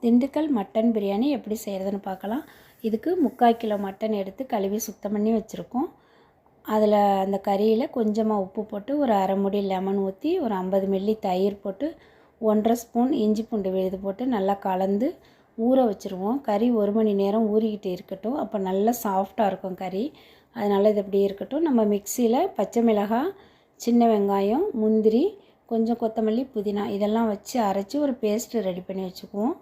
Dindigul mutton biryani எப்படி செய்கிறதுன்னு பார்க்கலாம். இதுக்கு 3/4 கிலோ மட்டன் எடுத்து கழுவி சுத்தம் பண்ணி வச்சுருக்கோம். அதில் அந்த கறியில் கொஞ்சமாக உப்பு போட்டு ஒரு அரை மூடி லெமன் ஊற்றி ஒரு 50 மில்லி தயிர் போட்டு 1.5 ஸ்பூன் இஞ்சி பூண்டு விழுது போட்டு நல்லா கலந்து ஊற வச்சுருவோம். கறி 1 மணி நேரம் ஊறிக்கிட்டு இருக்கட்டும். அப்போ நல்லா சாஃப்டாக இருக்கும் கறி. அதனால் இது இப்படி இருக்கட்டும். நம்ம மிக்சியில் பச்சை மிளகாய், சின்ன வெங்காயம், முந்திரி, கொஞ்சம் கொத்தமல்லி, புதினா இதெல்லாம் வச்சு அரைச்சி ஒரு பேஸ்ட்டு ரெடி பண்ணி வச்சுக்குவோம்.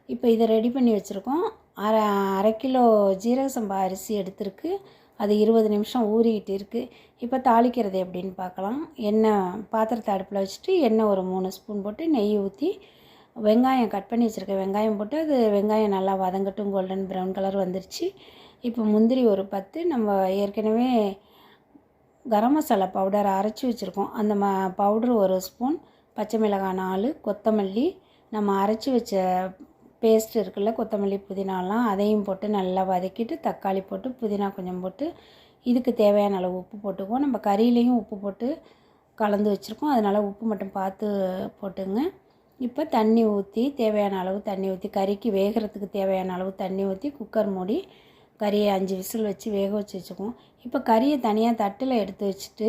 இப்போ இதை ரெடி பண்ணி வச்சுருக்கோம். அரை கிலோ ஜீரக சம்பா அரிசி எடுத்துருக்கு. அது 20 நிமிஷம் ஊறிக்கிட்டு இருக்குது. இப்போ தாளிக்கிறது எப்படின்னு பார்க்கலாம். எண்ணெய் பாத்திரத்தை அடுப்பில் வச்சுட்டு எண்ணெய் ஒரு 3 ஸ்பூன் போட்டு நெய் ஊற்றி வெங்காயம் கட் பண்ணி வச்சுருக்கேன். வெங்காயம் போட்டு அது வெங்காயம் நல்லா வதங்கட்டும். கோல்டன் ப்ரௌன் கலர் வந்துருச்சு. இப்போ முந்திரி ஒரு 10, நம்ம ஏற்கனவே கரம் மசாலா பவுடர் அரைச்சி வச்சுருக்கோம். அந்த பவுட்ரு 1 ஸ்பூன், பச்சை மிளகாய் 4, கொத்தமல்லி, நம்ம அரைச்சி வச்ச பேஸ்ட் இருக்குல்ல, கொத்தமல்லி புதினாலாம் அதையும் போட்டு நல்லா வதக்கிட்டு தக்காளி போட்டு புதினா கொஞ்சம் போட்டு இதுக்கு தேவையான அளவு உப்பு போட்டுக்குவோம். நம்ம கறியிலையும் உப்பு போட்டு கலந்து வச்சுருக்கோம். அதனால் உப்பு மட்டும் பார்த்து போட்டுங்க. இப்போ தண்ணி ஊற்றி தேவையான அளவு தண்ணி ஊற்றி கறிக்கு வேகிறதுக்கு தேவையான அளவு தண்ணி ஊற்றி குக்கர் மூடி கறியை 5 விசில் வச்சு வேக வச்சு வச்சுக்குவோம். இப்போ கறியை தனியாக தட்டில் எடுத்து வச்சுட்டு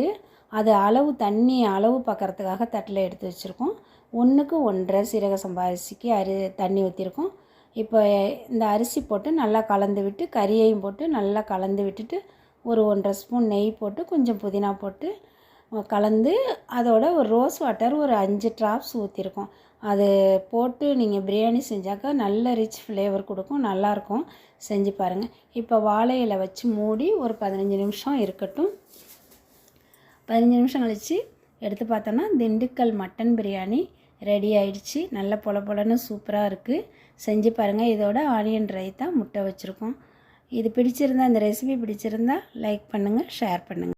அது தண்ணி அளவு பார்க்குறதுக்காக தட்டில் எடுத்து வச்சுருக்கோம். 1க்கு 1.5 சீரக சம்பா அரிசிக்கு தண்ணி ஊற்றிருக்கோம். இப்போ இந்த அரிசி போட்டு நல்லா கலந்து விட்டு கறியையும் போட்டு நல்லா கலந்து விட்டுட்டு ஒரு 1.5 ஸ்பூன் நெய் போட்டு கொஞ்சம் புதினா போட்டு கலந்து அதோட ஒரு ரோஸ் வாட்டர் ஒரு 5 ட்ராப்ஸ் ஊற்றிருக்கோம். அது போட்டு நீங்கள் பிரியாணி செஞ்சாக்கா நல்ல ரிச் ஃப்ளேவர் கொடுக்கும். நல்லாயிருக்கும். செஞ்சு பாருங்கள். இப்போ வாழை இலை வச்சு மூடி ஒரு 15 நிமிஷம் இருக்கட்டும். 15 நிமிஷம் கழித்து எடுத்து பார்த்தோன்னா திண்டுக்கல் மட்டன் பிரியாணி ரெடி ஆயிடுச்சு. நல்ல பொல பொலன்னு சூப்பராக இருக்குது. செஞ்சு பாருங்கள். இதோட ஆனியன் ரைத்தா முட்டை வச்சுருக்கோம். இது பிடிச்சிருந்தா, இந்த ரெசிபி பிடிச்சிருந்தா லைக் பண்ணுங்கள், ஷேர் பண்ணுங்கள்.